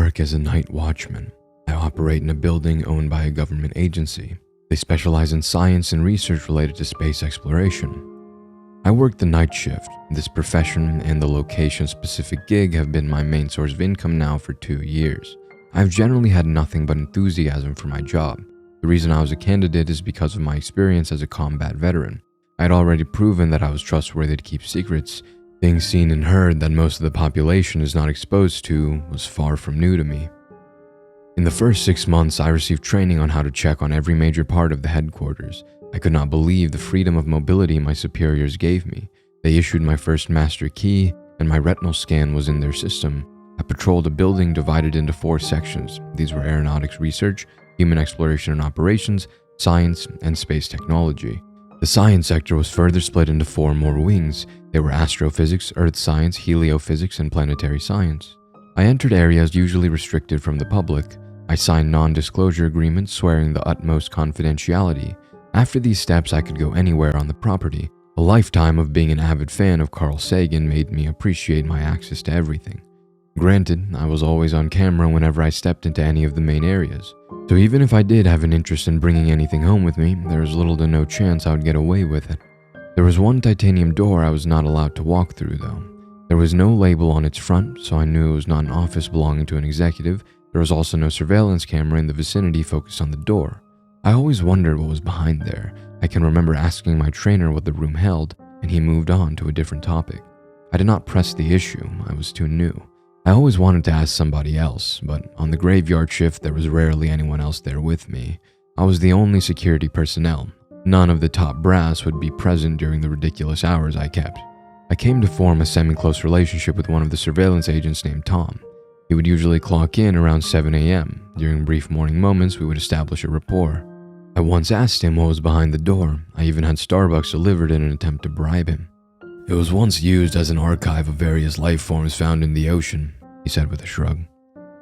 work as a night watchman. I operate in a building owned by a government agency. They specialize in science and research related to space exploration. I work the night shift. This profession and the location-specific gig have been my main source of income now for 2 years. I've generally had nothing but enthusiasm for my job. The reason I was a candidate is because of my experience as a combat veteran. I had already proven that I was trustworthy to keep secrets. Things seen and heard that most of the population is not exposed to was far from new to me. In the first 6 months, I received training on how to check on every major part of the headquarters. I could not believe the freedom of mobility my superiors gave me. They issued my first master key, and my retinal scan was in their system. I patrolled a building divided into 4 sections. These were aeronautics research, human exploration and operations, science, and space technology. The science sector was further split into 4 more wings. They were astrophysics, earth science, heliophysics, and planetary science. I entered areas usually restricted from the public. I signed non-disclosure agreements swearing the utmost confidentiality. After these steps, I could go anywhere on the property. A lifetime of being an avid fan of Carl Sagan made me appreciate my access to everything. Granted, I was always on camera whenever I stepped into any of the main areas. So even if I did have an interest in bringing anything home with me, there was little to no chance I would get away with it. There was one titanium door I was not allowed to walk through though. There was no label on its front, so I knew it was not an office belonging to an executive. There was also no surveillance camera in the vicinity focused on the door. I always wondered what was behind there. I can remember asking my trainer what the room held, and he moved on to a different topic. I did not press the issue, I was too new. I always wanted to ask somebody else, but on the graveyard shift there was rarely anyone else there with me. I was the only security personnel. None of the top brass would be present during the ridiculous hours I kept. I came to form a semi-close relationship with one of the surveillance agents named Tom. He would usually clock in around 7 a.m. During brief morning moments, we would establish a rapport. I once asked him what was behind the door. I even had Starbucks delivered in an attempt to bribe him. "It was once used as an archive of various life forms found in the ocean," he said with a shrug.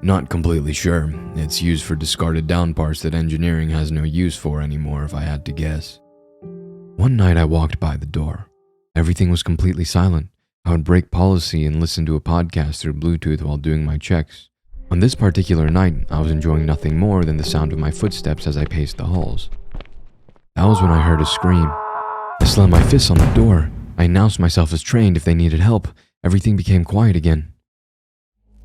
"Not completely sure. It's used for discarded down parts that engineering has no use for anymore, if I had to guess." One night I walked by the door. Everything was completely silent. I would break policy and listen to a podcast through Bluetooth while doing my checks. On this particular night, I was enjoying nothing more than the sound of my footsteps as I paced the halls. That was when I heard a scream. I slammed my fists on the door. I announced myself as trained if they needed help. Everything became quiet again.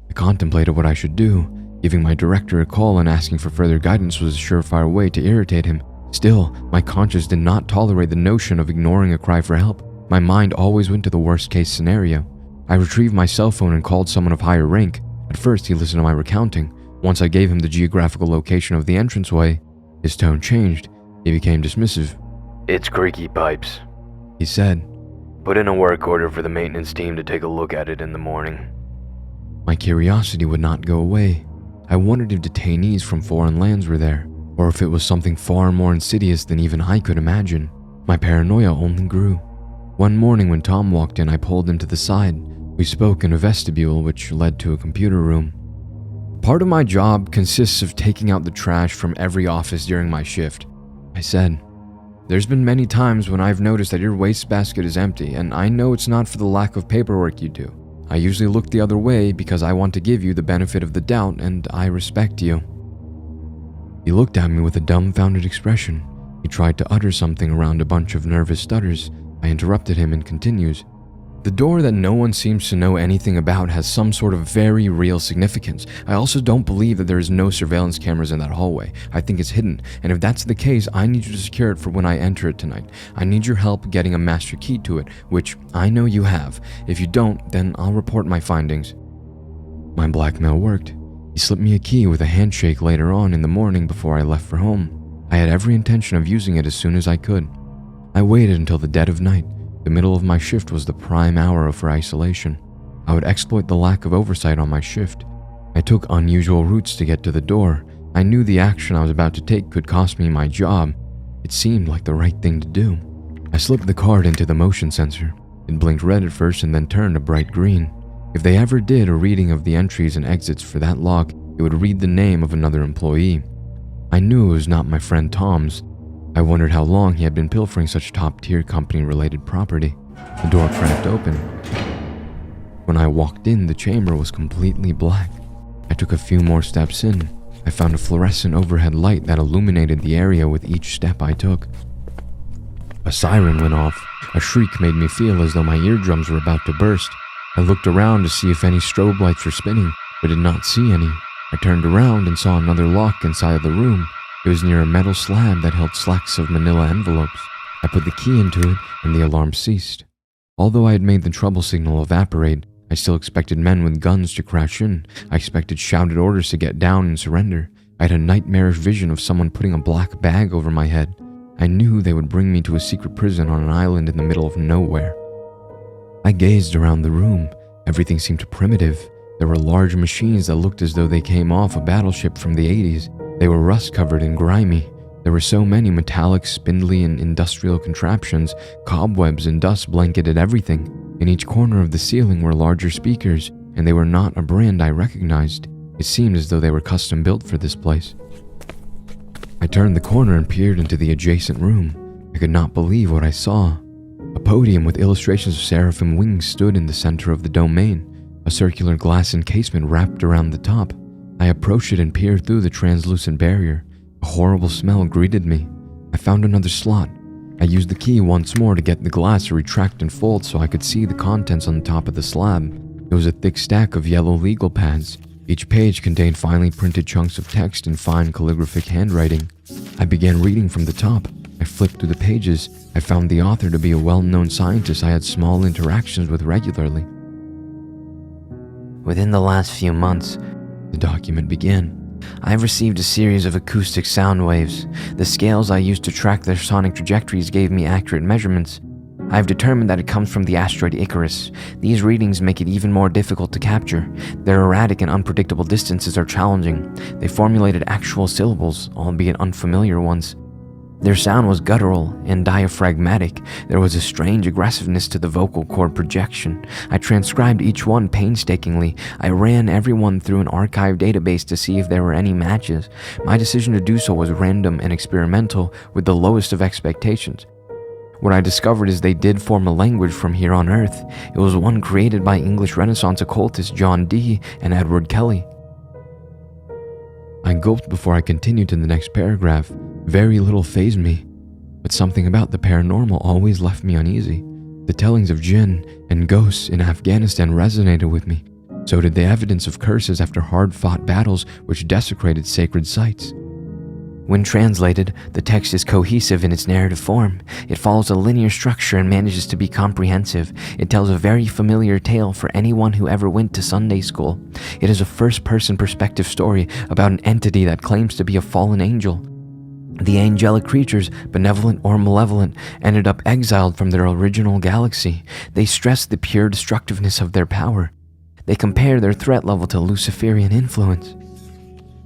I contemplated what I should do. Giving my director a call and asking for further guidance was a surefire way to irritate him. Still, my conscience did not tolerate the notion of ignoring a cry for help. My mind always went to the worst-case scenario. I retrieved my cell phone and called someone of higher rank. At first, he listened to my recounting. Once I gave him the geographical location of the entranceway, his tone changed. He became dismissive. "It's creaky pipes," he said. "Put in a work order for the maintenance team to take a look at it in the morning." My curiosity would not go away. I wondered if detainees from foreign lands were there, or if it was something far more insidious than even I could imagine. My paranoia only grew. One morning when Tom walked in, I pulled him to the side. We spoke in a vestibule which led to a computer room. "Part of my job consists of taking out the trash from every office during my shift," I said. "There's been many times when I've noticed that your wastebasket is empty, and I know it's not for the lack of paperwork you do. I usually look the other way because I want to give you the benefit of the doubt, and I respect you." He looked at me with a dumbfounded expression. He tried to utter something around a bunch of nervous stutters. I interrupted him and continues. "The door that no one seems to know anything about has some sort of very real significance. I also don't believe that there is no surveillance cameras in that hallway. I think it's hidden, and if that's the case, I need you to secure it for when I enter it tonight. I need your help getting a master key to it, which I know you have. If you don't, then I'll report my findings." My blackmail worked. He slipped me a key with a handshake later on in the morning before I left for home. I had every intention of using it as soon as I could. I waited until the dead of night. The middle of my shift was the prime hour for isolation. I would exploit the lack of oversight on my shift. I took unusual routes to get to the door. I knew the action I was about to take could cost me my job. It seemed like the right thing to do. I slipped the card into the motion sensor. It blinked red at first and then turned a bright green. If they ever did a reading of the entries and exits for that lock, it would read the name of another employee. I knew it was not my friend Tom's. I wondered how long he had been pilfering such top-tier company-related property. The door cracked open. When I walked in, the chamber was completely black. I took a few more steps in, I found a fluorescent overhead light that illuminated the area with each step I took. A siren went off. A shriek made me feel as though my eardrums were about to burst. I looked around to see if any strobe lights were spinning, but did not see any. I turned around and saw another lock inside of the room. It was near a metal slab that held stacks of manila envelopes. I put the key into it and the alarm ceased. Although I had made the trouble signal evaporate, I still expected men with guns to crash in. I expected shouted orders to get down and surrender. I had a nightmarish vision of someone putting a black bag over my head. I knew they would bring me to a secret prison on an island in the middle of nowhere. I gazed around the room. Everything seemed primitive. There were large machines that looked as though they came off a battleship from the 80s. They were rust-covered and grimy. There were so many metallic, spindly, and industrial contraptions. Cobwebs and dust blanketed everything. In each corner of the ceiling were larger speakers, and they were not a brand I recognized. It seemed as though they were custom built for this place. I turned the corner and peered into the adjacent room. I could not believe what I saw. A podium with illustrations of seraphim wings stood in the center of the domain. A circular glass encasement wrapped around the top. I approached it and peered through the translucent barrier. A horrible smell greeted me. I found another slot. I used the key once more to get the glass to retract and fold so I could see the contents on the top of the slab. It was a thick stack of yellow legal pads. Each page contained finely printed chunks of text in fine calligraphic handwriting. I began reading from the top. I flipped through the pages. I found the author to be a well-known scientist I had small interactions with regularly. Within the last few months, the document began. I have received a series of acoustic sound waves. The scales I used to track their sonic trajectories gave me accurate measurements. I have determined that it comes from the asteroid Icarus. These readings make it even more difficult to capture. Their erratic and unpredictable distances are challenging. They formulated actual syllables, albeit unfamiliar ones. Their sound was guttural and diaphragmatic. There was a strange aggressiveness to the vocal cord projection. I transcribed each one painstakingly. I ran every one through an archive database to see if there were any matches. My decision to do so was random and experimental, with the lowest of expectations. What I discovered is they did form a language from here on Earth. It was one created by English Renaissance occultists John Dee and Edward Kelly. I gulped before I continued to the next paragraph. Very little fazed me, but something about the paranormal always left me uneasy. The tellings of jinn and ghosts in Afghanistan resonated with me. So did the evidence of curses after hard-fought battles which desecrated sacred sites. When translated, the text is cohesive in its narrative form. It follows a linear structure and manages to be comprehensive. It tells a very familiar tale for anyone who ever went to Sunday school. It is a first-person perspective story about an entity that claims to be a fallen angel. The angelic creatures, benevolent or malevolent, ended up exiled from their original galaxy. They stress the pure destructiveness of their power. They compare their threat level to Luciferian influence.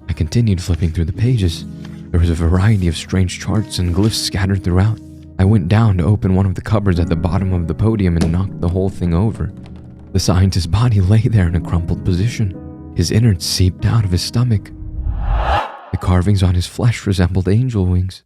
I continued flipping through the pages. There was a variety of strange charts and glyphs scattered throughout. I went down to open one of the cupboards at the bottom of the podium and knocked the whole thing over. The scientist's body lay there in a crumpled position. His innards seeped out of his stomach. The carvings on his flesh resembled angel wings.